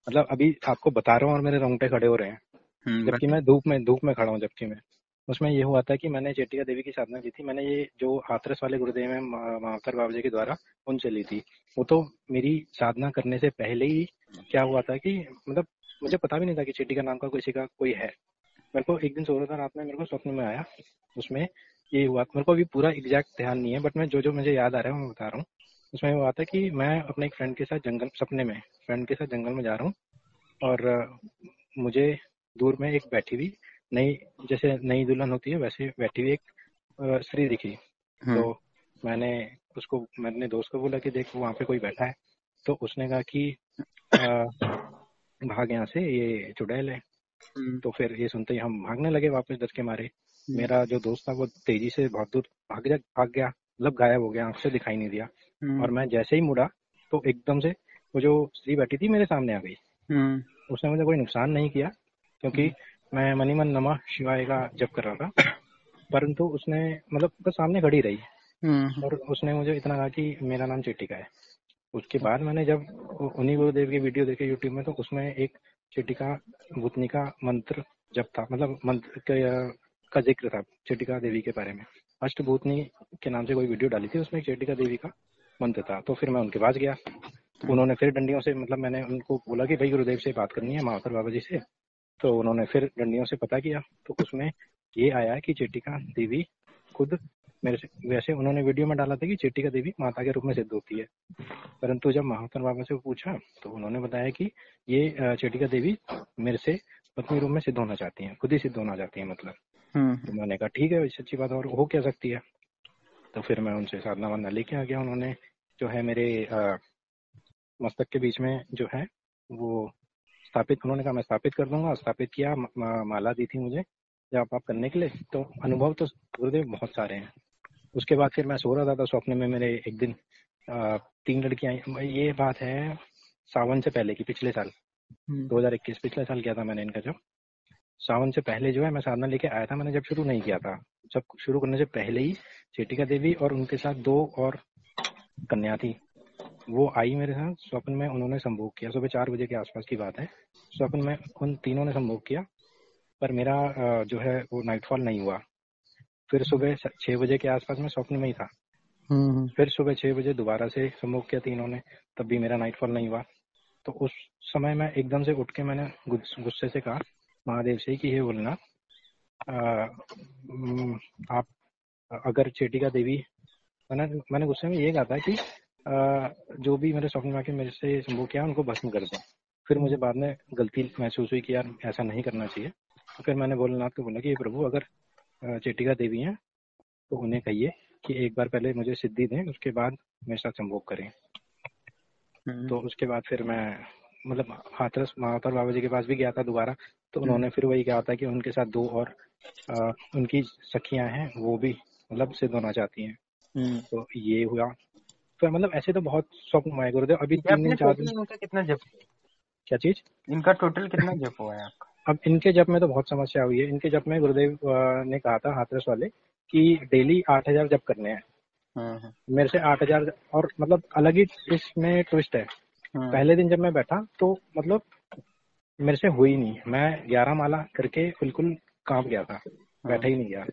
मतलब अभी आपको बता रहा हूँ और मेरे रोंगटे खड़े हो रहे हैं, जबकि मैं धूप में खड़ा हूँ। जबकि मैं उसमें ये हुआ था कि मैंने चेटिका देवी की साधना की थी। मैंने ये जो हाथरस वाले गुरुदेव हैं महावतार बाबा जी के द्वारा, उनसे ली थी। वो तो मेरी साधना करने से पहले ही क्या हुआ था कि मतलब मुझे पता भी नहीं था कि चेटिका नाम का किसी का कोई है। मेरे को एक दिन सो रहा था रात में, मेरे को स्वप्न में आया। उसमें ये हुआ, मेरे को अभी पूरा एग्जैक्ट ध्यान नहीं है, बट मैं जो जो मुझे याद आ रहा है मैं बता रहा हूँ। उसमें हुआ था कि मैं अपने एक फ्रेंड के साथ जंगल, सपने में फ्रेंड के साथ जंगल में जा रहा हूँ, और मुझे दूर में एक बैठी हुई नई, जैसे नई दुल्हन होती है वैसे बैठी हुई एक स्त्री दिखी। तो मैंने मैंने अपने दोस्त को बोला कि देख वहाँ पे कोई बैठा है। तो उसने कहा कि भाग यहाँ से, ये चुड़ैल है। तो फिर ये सुनते ही हम भागने लगे वापस डर के मारे। मेरा जो दोस्त था वो तेजी से बहुत दूर भाग गया, मतलब गायब हो गया, आंख से दिखाई नहीं दिया। और मैं जैसे ही मुड़ा तो एकदम से वो जो स्त्री बैठी थी मेरे सामने आ गई। उसने मुझे कोई नुकसान नहीं किया, क्योंकि मैं मनी मन नमः शिवाय का जप कर रहा था। परंतु उसने मतलब बस सामने खड़ी रही, और उसने मुझे इतना कहा कि मेरा नाम चेटिका है। उसके बाद मैंने जब उन्हीं गुरुदेव की वीडियो देखे यूट्यूब में, तो उसमें एक चेटिका भूतनी का मंत्र जप था, मतलब मंत्र का जिक्र था चेटिका देवी के बारे में। अष्टभूतनी के नाम से कोई वीडियो डाली थी, उसमें चेटिका देवी का मंत्र था। तो फिर मैं उनके पास गया। उन्होंने फिर डंडियों से, मतलब मैंने उनको बोला कि भाई गुरुदेव से बात करनी है, महावतार बाबा जी से। तो उन्होंने फिर डंडियों से पता किया, तो उसमें ये आया कि चेटिका देवी खुद मेरे से, वैसे उन्होंने वीडियो में डाला था कि चेटिका देवी माता के रूप में सिद्ध होती है, परंतु जब महावतार बाबा से पूछा तो उन्होंने बताया कि ये चेटिका देवी मेरे से पत्नी रूप में सिद्ध होना चाहती हैं, खुद ही सिद्ध होना चाहती हैं मतलब। तो मैंने कहा ठीक है, इससे अच्छी बात और हो क्या सकती है। तो फिर मैं उनसे साधना वाधना लेके आ गया। उन्होंने जो है मेरे मस्तक के बीच में जो है वो स्थापित, उन्होंने कहा मैं स्थापित कर दूंगा। स्थापित किया, माला दी थी मुझे जब आप करने के लिए। तो अनुभव तो गुरुदेव बहुत सारे हैं। उसके बाद फिर मैं सो रहा था, स्वप्न में मेरे एक दिन 3 लड़कियां आई। ये बात है सावन से पहले की, पिछले साल 2021, पिछले साल किया था मैंने इनका जब। सावन से पहले जो है मैं साधना लेके आया था, मैंने जब शुरू नहीं किया था, जब शुरू करने से पहले ही चेटिका देवी और उनके साथ 2 और कन्या थी, वो आई मेरे साथ स्वप्न में। उन्होंने संभोग किया, सुबह 4 बजे के आसपास की बात है। स्वप्न में उन तीनों ने संभोग किया, पर मेरा जो है वो नाइटफॉल नहीं हुआ। फिर सुबह 6 बजे के आसपास में स्वप्न में ही था। फिर सुबह 6 बजे दोबारा से संभोग किया तीनों ने, तब भी मेरा नाइटफॉल नहीं हुआ। तो उस समय मैं एकदम से उठ के मैंने गुस्से से कहा महादेव से कि ये बोलना आप अगर चेटिका देवी, मैंने गुस्से में ये कहा था कि जो भी मेरे स्वप्न में आके मेरे से संभोग किया उनको भस्म कर दें। फिर मुझे बाद में गलती महसूस हुई कि यार ऐसा नहीं करना चाहिए। तो फिर मैंने भोलेनाथ को बोला कि प्रभु अगर चेटिका देवी हैं तो उन्हें कहिए कि एक बार पहले मुझे सिद्धि दें, उसके बाद मेरे साथ संभोग करें। तो उसके बाद फिर मैं मतलब हाथरस महावतार बाबा जी के पास भी गया था दोबारा। तो उन्होंने फिर वही कहा था कि उनके साथ 2 और उनकी सखियां हैं, वो भी मतलब सिद्ध होना चाहती हैं। तो ये हुआ। तो मतलब ऐसे तो बहुत स्वप्न आए गुरुदेव। अभी 3 दिन 4 दिन। इनका कितना जप, क्या चीज? इनका टोटल कितना जप हुआ है आपका? अब इनके जप में तो बहुत समस्या हुई है। इनके जप में गुरुदेव ने कहा था हाथरस वाले कि डेली 8,000 जप करने हैं। मेरे से 8,000, और मतलब अलग ही इसमें ट्विस्ट है। पहले दिन जब मैं बैठा तो मतलब मेरे से हुई नहीं, मैं 11 माला करके बिल्कुल कांप गया था, बैठा ही नहीं गया।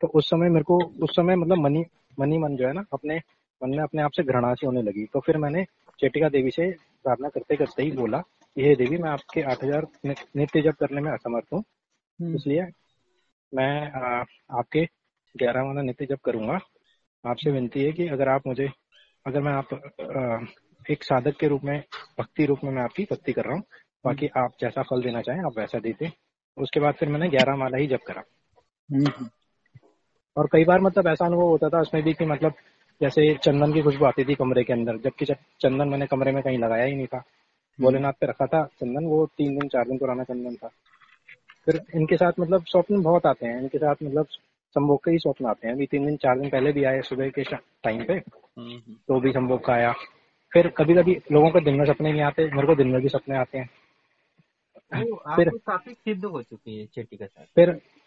तो उस समय मेरे को, उस समय मतलब मन जो है ना, अपने मन में अपने आप से घृणा सी होने लगी। तो फिर मैंने चेटिका देवी से प्रार्थना करते करते ही बोला, हे देवी मैं आपके 8,000 नित्य जप करने में असमर्थ हूँ, इसलिए मैं आपके 11 माला नित्य जप करूंगा। आपसे विनती है कि अगर मैं आप एक साधक के रूप में, भक्ति रूप में मैं आपकी भक्ति कर रहा हूँ, बाकी आप जैसा फल देना चाहें आप वैसा दीजिए। उसके बाद फिर मैंने 11 माला ही जप करा। और कई बार मतलब ऐसा अनुभव होता था उसमें भी कि मतलब जैसे चंदन की खुशबू आती थी कमरे के अंदर, जबकि चंदन मैंने कमरे में कहीं लगाया ही नहीं था, भोलेनाथ पे रखा था चंदन, वो 3 दिन 4 दिन पुराना चंदन था। फिर इनके साथ मतलब स्वप्न बहुत आते हैं इनके साथ, मतलब संभोग के ही स्वप्न आते हैं। अभी 3 दिन 4 दिन पहले भी आए सुबह के टाइम पे, तो भी संभोग का आया। फिर कभी कभी लोगों को दिन में सपने नहीं आते, मेरे को दिन में भी सपने आते हैं। फिर काफी सिद्ध हो चुकी है चेटिका साथ।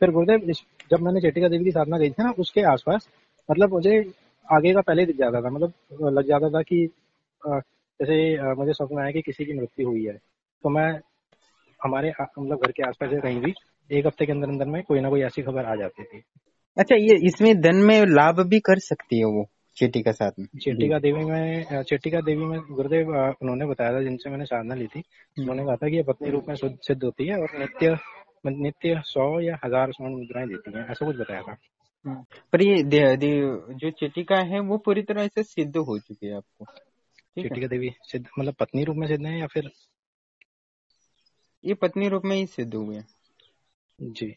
फिर गुरुदेव जब मैंने चेटिका देवी की साधना गई थी ना, उसके आसपास मतलब मुझे आगे का पहले दिख जाता था, मतलब लग जाता था कि जैसे मुझे स्वप्न आया कि किसी की मृत्यु हुई है, तो मैं हमारे मतलब घर के आसपास या कहीं भी 1 हफ्ते के अंदर अंदर में कोई ना कोई ऐसी खबर आ जाती थी। अच्छा, ये इसमें धन में लाभ भी कर सकती है वो चेटिका साथ में? चेटिका देवी में गुरुदेव उन्होंने बताया था, जिनसे मैंने साधना ली थी, उन्होंने कहा था कि ये पत्नी रूप में सिद्ध होती है और नित्य नित्य 100 या 1000 स्वर्ण मुद्राएं देती हैं, ऐसा कुछ बताया था। पर ये जो चेटिका है वो पूरी तरह से सिद्ध हो चुकी है आपको? चेटिका देवी सिद्ध मतलब पत्नी रूप में सिद्ध है या फिर? ये पत्नी रूप में ही सिद्ध हुए। जी,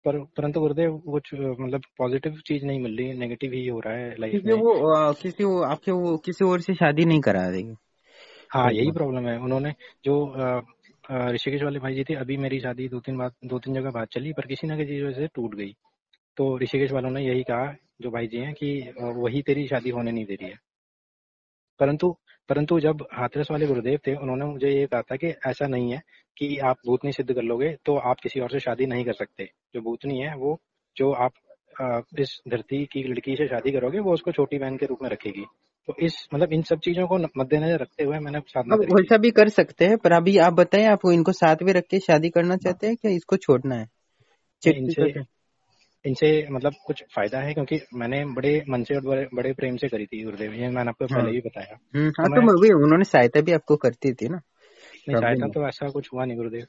परंतु गुरुदेव कुछ मतलब पॉजिटिव चीज नहीं मिल रही, नेगेटिव ही हो रहा है लाइफ में। वो आपके वो किसी और से शादी नहीं करा देंगे। हाँ, यही प्रॉब्लम है। उन्होंने जो ऋषिकेश वाले भाई जी थे, अभी मेरी शादी 2-3 जगह बात चली, पर किसी न किसी वजह से टूट गई। तो ऋषिकेश वालों ने यही कहा, जो भाई जी हैं, कि वही तेरी शादी होने नहीं दे रही है। परंतु जब हाथरस वाले गुरुदेव थे, उन्होंने मुझे ये कहा था कि ऐसा नहीं है कि आप भूतनी सिद्ध कर लोगे तो आप किसी और से शादी नहीं कर सकते। जो भूतनी है वो, जो आप इस धरती की लड़की से शादी करोगे, वो उसको छोटी बहन के रूप में रखेगी। तो इन सब चीजों को मद्देनजर रखते हुए मैंने साधना अब करी थी। वैसा भी कर सकते हैं, पर अभी आप बताएं, आप इनको साथ में रख के शादी करना चाहते हैं क्या इसको छोड़ना है? इनसे मतलब कुछ फायदा है, क्योंकि मैंने बड़े मन से और बड़े प्रेम से करी थी गुरुदेव, ये मैंने आपको पहले भी बताया। हाँ, तो उन्होंने सहायता भी आपको करती थी ना? नहीं, सहायता तो ऐसा कुछ हुआ नहीं गुरुदेव,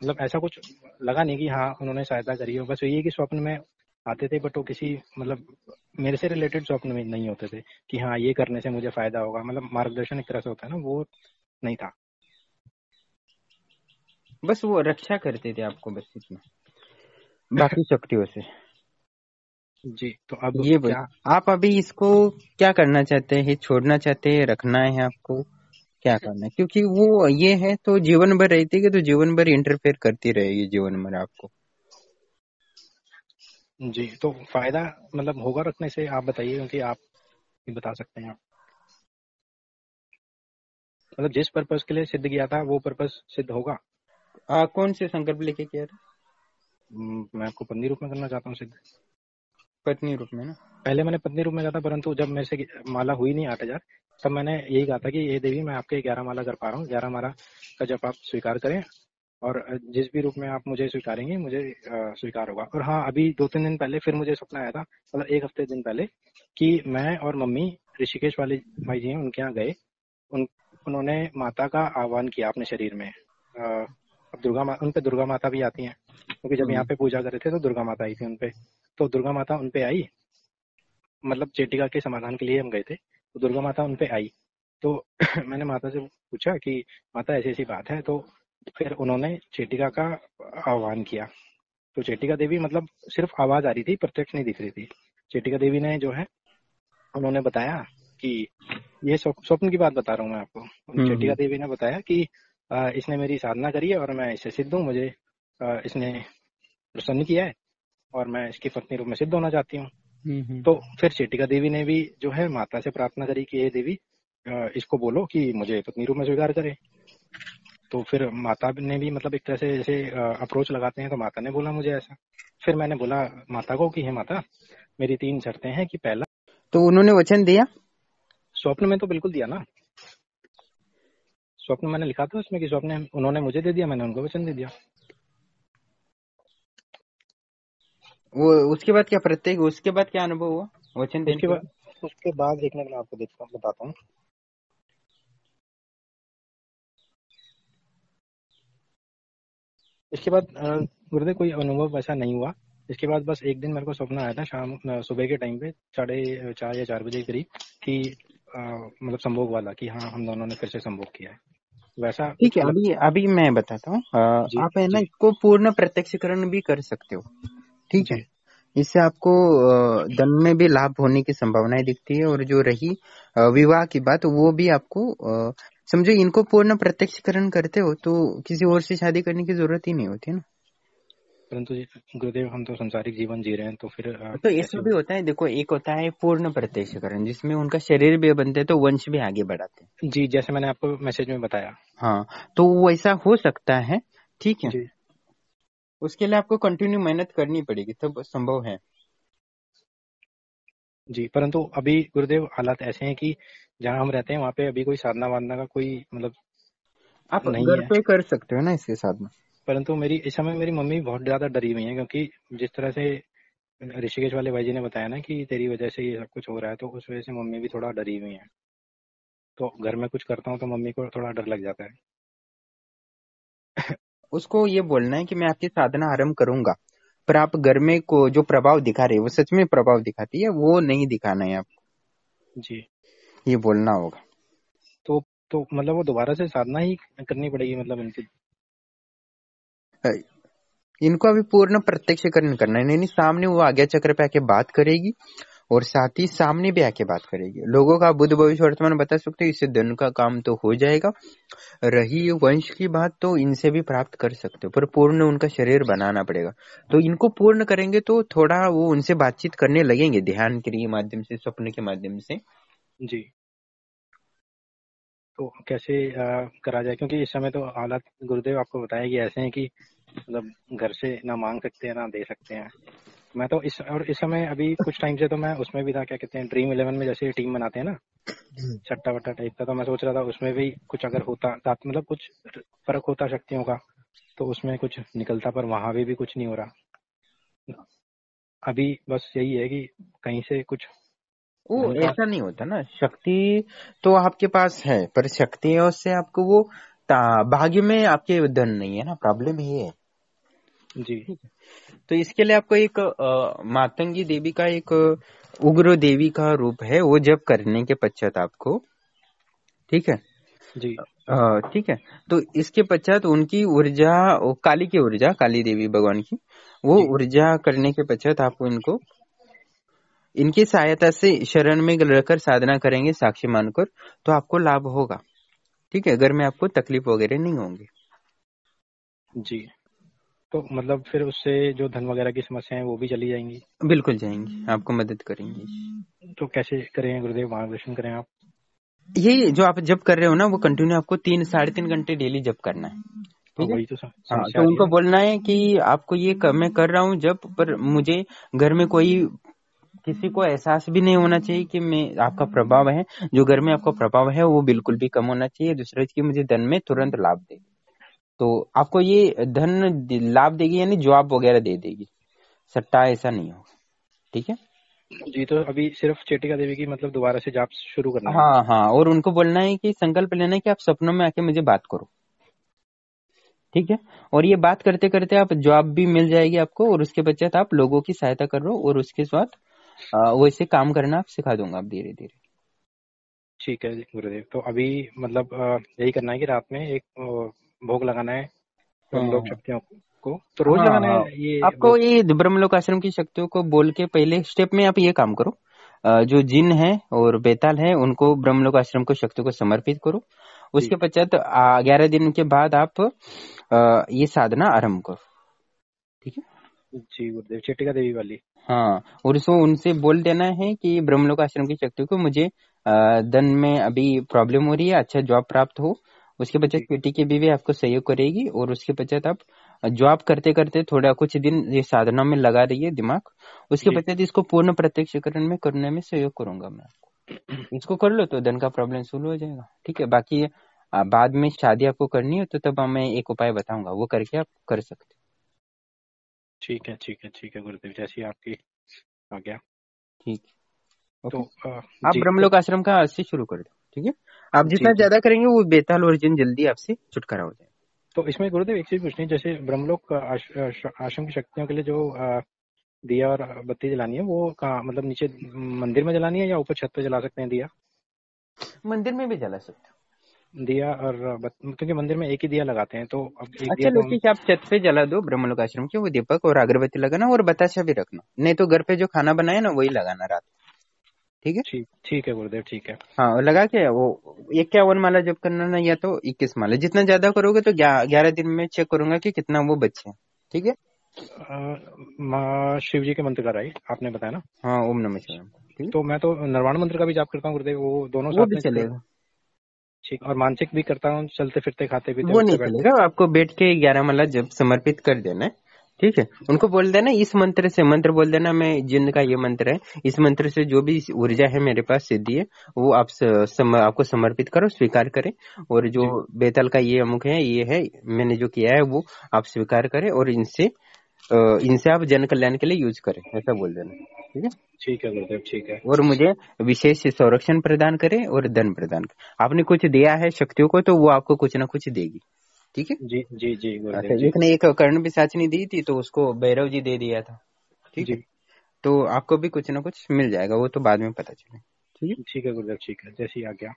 मतलब ऐसा कुछ लगा नहीं कि हाँ उन्होंने सहायता करी हो। बस ये कि स्वप्न में आते थे, बट वो किसी मतलब मेरे से रिलेटेड स्वप्न में नहीं होते थे कि हाँ ये करने से मुझे फायदा होगा, मतलब मार्गदर्शन एक तरह से होता है ना, वो नहीं था। बस वो रक्षा करते थे आपको, बस इतना, बाकी शक्तियों से। जी, तो अब ये क्या आप अभी इसको क्या करना चाहते हैं? छोड़ना चाहते हैं, रखना है आपको, क्या करना है? क्योंकि वो ये है तो जीवन भर रहती है, तो जीवन भर इंटरफेयर करती रहेगी जीवन भर आपको। जी, तो फायदा मतलब होगा रखने से, आप बताइए, क्योंकि आप ही बता सकते हैं। मतलब जिस पर्पस के लिए सिद्ध किया था वो पर्पस सिद्ध होगा। कौन से संकल्प लेके किया था? मैं आपको पत्नी रूप में करना चाहता हूँ सिद्ध। पत्नी रूप में ना? पहले मैंने पत्नी रूप में कहा था, परंतु जब मेरे से माला हुई नहीं 8,000, तब मैंने यही कहा था कि ये देवी, मैं आपके 11 माला कर पा रहा हूँ, 11 माला का जब आप स्वीकार करें और जिस भी रूप में आप मुझे स्वीकारेंगे, मुझे स्वीकार होगा। और हाँ, अभी 2-3 दिन पहले फिर मुझे सपना आया था, मतलब 1 हफ्ते दिन पहले, कि मैं और मम्मी ऋषिकेश वाले भाई जी हैं, उनके यहाँ गए। उन्होंने माता का आह्वान किया अपने शरीर में। अब उन पे दुर्गा माता भी आती हैं, क्योंकि जब यहाँ पे पूजा कर रहे थे तो दुर्गा माता आई थी उन पे। तो दुर्गा माता उन पे आई, मतलब चेटिका के समाधान के लिए हम गए थे, तो दुर्गा माता उन पे आई। तो मैंने माता से पूछा कि माता ऐसी ऐसी बात है, तो फिर उन्होंने चेटिका का आह्वान किया। तो चेटिका देवी मतलब सिर्फ आवाज आ रही थी, प्रत्यक्ष नहीं दिख रही थी। चेटिका देवी ने जो है, उन्होंने बताया कि ये स्वप्न की बात बता रहा हूँ मैं आपको। चेटिका देवी ने बताया कि इसने मेरी साधना करी है और मैं इससे सिद्ध हूँ, मुझे इसने प्रसन्न किया है और मैं इसकी पत्नी रूप में सिद्ध होना चाहती हूँ। तो फिर चेटिका देवी ने भी जो है माता से प्रार्थना करी कि ये देवी इसको बोलो कि मुझे पत्नी रूप में स्वीकार करे। तो फिर माता ने भी मतलब एक तरह से जैसे अप्रोच लगाते हैं, तो माता ने बोला मुझे ऐसा। फिर मैंने बोला माता को कि हे माता, मेरी 3 शर्तें हैं। कि पहला, तो उन्होंने वचन दिया? स्वप्न में तो बिल्कुल दिया ना, स्वप्न मैंने लिखा था उसमें कि स्वप्न उन्होंने मुझे दे दिया, मैंने उनको वचन दे दिया। वो उसके बाद क्या उसके बाद क्या अनुभव हुआ वचन देने के बाद? उसके बाद एक मिनट मैं आपको बताता हूँ। इसके बाद गुरुदेव कोई अनुभव वैसा नहीं हुआ। इसके बाद बस एक दिन मेरे को सपना आया था सुबह के टाइम पे 4:30 या 4 बजे करीब, कि मतलब संभोग वाला, कि हाँ हम दोनों ने फिर से संभोग किया है, वैसा। ठीक है, अभी मैं बताता हूँ। आप है ना, इसको पूर्ण प्रत्यक्षीकरण भी कर सकते हो, ठीक है? इससे आपको धन में भी लाभ होने की संभावनाएं दिखती है। और जो रही विवाह की बात, वो भी आपको समझो, इनको पूर्ण प्रत्यक्षीकरण करते हो तो किसी और से शादी करने की जरूरत ही नहीं होती ना। परंतु गुरुदेव, हम तो संसारिक जीवन जी रहे हैं, तो फिर तो ऐसा भी होता है, देखो, एक होता है पूर्ण प्रत्यक्षीकरण, जिसमें उनका शरीर भी बनते हैं तो वंश भी आगे बढ़ाते हैं। जी, जैसे मैंने आपको मैसेज में बताया। हाँ, तो वैसा हो सकता है, ठीक है? जी उसके लिए आपको कंटिन्यू मेहनत करनी पड़ेगी, तब संभव है। जी, परंतु अभी गुरुदेव हालात ऐसे हैं कि जहाँ हम रहते हैं वहाँ पे अभी कोई साधना वाधना का कोई मतलब आप नहीं घर है। पे कर सकते हो ना इसके साथ में। परंतु इस समय मेरी मम्मी बहुत ज्यादा डरी हुई है, क्योंकि जिस तरह से ऋषिकेश वाले भाई जी ने बताया ना कि तेरी वजह से ये सब कुछ हो रहा है, तो उस वजह से मम्मी भी थोड़ा डरी हुई है। तो घर में कुछ करता हूँ तो मम्मी को थोड़ा डर लग जाता है। उसको ये बोलना है कि मैं आपकी साधना आरंभ करूंगा, पर आप घर में को जो प्रभाव दिखा रहे हैं वो सच में प्रभाव दिखाती है, वो नहीं दिखाना है आपको। जी। ये बोलना होगा। तो मतलब वो दोबारा से साधना ही करनी पड़ेगी मतलब इनकी। इनको अभी पूर्ण प्रत्यक्षीकरण करना है, नहीं सामने वो आज्ञा चक्र पे आके बात करेगी और साथ ही सामने भी आके बात करेगी। लोगों का बुद्ध भविष्य वर्तमान बता सकते हो, इससे धन का काम तो हो जाएगा। रही वंश की बात, तो इनसे भी प्राप्त कर सकते हो, पर पूर्ण उनका शरीर बनाना पड़ेगा। तो इनको पूर्ण करेंगे तो थोड़ा वो उनसे बातचीत करने लगेंगे, ध्यान के माध्यम से, स्वप्न के माध्यम से। जी। तो कैसे करा जाए, क्योंकि इस समय तो हालात गुरुदेव आपको बताया कि ऐसे हैं कि मतलब घर से ना मांग सकते हैं ना दे सकते हैं। मैं तो इस समय अभी कुछ टाइम से तो मैं उसमें भी था, क्या कहते हैं, ड्रीम 11 में जैसे टीम बनाते हैं ना, छट्टा वट्टा टाइप का। तो मैं सोच रहा था उसमें भी कुछ अगर होता मतलब कुछ फर्क होता शक्तियों का, तो उसमें कुछ निकलता, पर वहां भी कुछ नहीं हो रहा। अभी बस यही है कि कहीं से कुछ वो ऐसा नहीं होता ना, शक्ति तो आपके पास है, पर शक्तियों से आपको वो भाग्य में आपके धन नहीं है ना, प्रॉब्लम ये है। जी। तो इसके लिए आपको एक मातंगी देवी का एक उग्र देवी का रूप है, वो जब करने के पश्चात आपको, ठीक है जी। ठीक है, तो इसके पश्चात उनकी ऊर्जा, काली की ऊर्जा, काली देवी भगवान की वो जी। ऊर्जा करने के पश्चात आपको इनको, इनकी सहायता से शरण में रहकर साधना करेंगे साक्षी मानकर, तो आपको लाभ होगा। ठीक है, घर में आपको तकलीफ वगैरह नहीं होंगी। जी। तो मतलब फिर उससे जो धन वगैरह की समस्या है वो भी चली जाएंगी। बिल्कुल जाएंगी, आपको मदद करेंगी। तो कैसे करें गुरुदेव, मार्गदर्शन करें आप। यही जो आप जब कर रहे हो ना, वो कंटिन्यू आपको 3-3.5 घंटे डेली जब करना है। ठीक है, वही तो हाँ, समस्या तो आ रही है उनको ना। बोलना है कि आपको ये मैं कर रहा हूँ जब, पर मुझे घर में कोई, किसी को एहसास भी नहीं होना चाहिए कि मैं आपका प्रभाव है, जो घर में आपका प्रभाव है वो बिल्कुल भी कम होना चाहिए। दूसरे की मुझे धन में तुरंत लाभ देगी, तो आपको ये धन लाभ देगी, यानी जॉब वगैरह दे देगी, सट्टा ऐसा नहीं होगा। ठीक है, जी। तो अभी सिर्फ चेटिका देवी की मतलब दोबारा से जाप शुरू करना है। हाँ हाँ, और उनको बोलना है कि संकल्प लेना है कि आप सपनों में आके मुझे बात करो। ठीक है, और ये बात करते करते आप जॉब भी मिल जाएगी आपको, और उसके पश्चात आप लोगों की सहायता कर रहे हो, और उसके साथ वैसे काम करना आप सिखा दूंगा आप धीरे धीरे। ठीक है गुरुदेव। तो अभी मतलब यही करना है कि रात में एक भोग लगाना है हाँ ब्रह्मलोक हाँ शक्तियों को, तो रोज हाँ लगाना हाँ, है ये आपको भोग। ये ब्रह्मलोक आश्रम की शक्तियों को बोल के पहले स्टेप में आप ये काम करो, जो जिन है और बेताल है उनको ब्रह्मलोक आश्रम को शक्ति को समर्पित करो। जी। उसके पश्चात 11 दिन के बाद आप ये साधना आरंभ करो। ठीक है, जी गुरुदेव, चेटिका देवी वाली। हाँ, और इसको उनसे बोल देना है कि ब्रह्मलोक आश्रम की शक्ति को मुझे धन में अभी प्रॉब्लम हो रही है, अच्छा जॉब प्राप्त हो। उसके पश्चात जी। बेटी की बीवी आपको सहयोग करेगी, और उसके पश्चात आप जॉब करते करते थोड़ा कुछ दिन ये साधना में लगा रही दिमाग। उसके जी। पश्चात इसको पूर्ण प्रत्यक्षीकरण में करने में सहयोग करूंगा मैं आपको। इसको कर लो तो धन का प्रॉब्लम सोल्व हो जाएगा। ठीक है, बाकी बाद में शादी आपको करनी हो तो तब मैं एक उपाय बताऊंगा, वो करके आप कर सकते। ठीक है। ठीक है। ठीक है गुरुदेव, जैसी आपकी आज्ञा। ठीक, तो ओके। आप जी। तो ब्रह्मलोक आश्रम का आज से शुरू कर दो। ठीक है, आप जी। जितना जी। ज्यादा करेंगे वो बेताल और जिन जल्दी आपसे छुटकारा हो जाए। तो इसमें गुरुदेव एक चीज पूछनी है, जैसे ब्रह्मलोक आश्रम की शक्तियों के लिए जो दिया और बत्ती जलानी है, वो कहाँ मतलब नीचे मंदिर में जलानी है या ऊपर छत पे जला सकते हैं दिया। मंदिर में भी जला सकते हो। दिया और क्योंकि मंदिर में एक ही दिया लगाते हैं, तो अब एक अच्छा दिया लो, तो हम। ठीक है, आप छत पे जला दो ब्रह्मलोक आश्रम के, वो दीपक और अगरबत्ती लगाना और बताशा भी रखना, नहीं तो घर पे जो खाना बनाए ना वही लगाना रात। ठीक है, ठीक। ठीक है गुरुदेव, ठीक है। हाँ, और लगा के वो 51 माला जब करना ना, या तो 21 माला, जितना ज्यादा करोगे तो 11 दिन में चेक करूंगा कि कितना वो बचे। ठीक है, माँ शिव जी के मंत्र का राइट आपने बताया ना। हाँ, ओम नमः शिवाय। ठीक है, तो मैं तो निर्वाण मंत्र का भी जाप करता हूँ गुरुदेव, वो दोनों वो साथ भी में चलेगा। ठीक। और मानसिक भी करता हूँ, चलते फिरते खाते पीते वो उठते नहीं बैठते। चलेगा, आपको बैठ के 11 माला जब समर्पित कर देना है। ठीक है, उनको बोल देना इस मंत्र से, मंत्र बोल देना मैं जिन का ये मंत्र है, इस मंत्र से जो भी ऊर्जा है मेरे पास सिद्धि है वो आपको समर्पित करो, स्वीकार करें। और जो बेतल का ये अमुक है, ये है, मैंने जो किया है वो आप स्वीकार करें और इनसे आप जन कल्याण के लिए यूज करें, ऐसा बोल देना। ठीक है, ठीक है गुरुदेव, ठीक है। और मुझे विशेष संरक्षण प्रदान करें और धन प्रदान करें। आपने कुछ दिया है शक्तियों को तो वो आपको कुछ ना कुछ देगी। ठीक है जी जी जी अच्छा, एक ने एक कर्ण पिशाचिनी दी थी तो उसको भैरव जी दे दिया था। ठीक है, तो आपको भी कुछ ना कुछ मिल जाएगा, वो तो बाद में पता चले। ठीक है गुरुदेव, ठीक है, जैसी आज्ञा।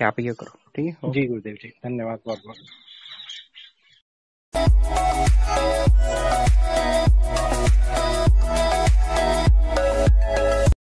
आप ये करो। ठीक है जी गुरुदेव जी, धन्यवाद बहुत बहुत।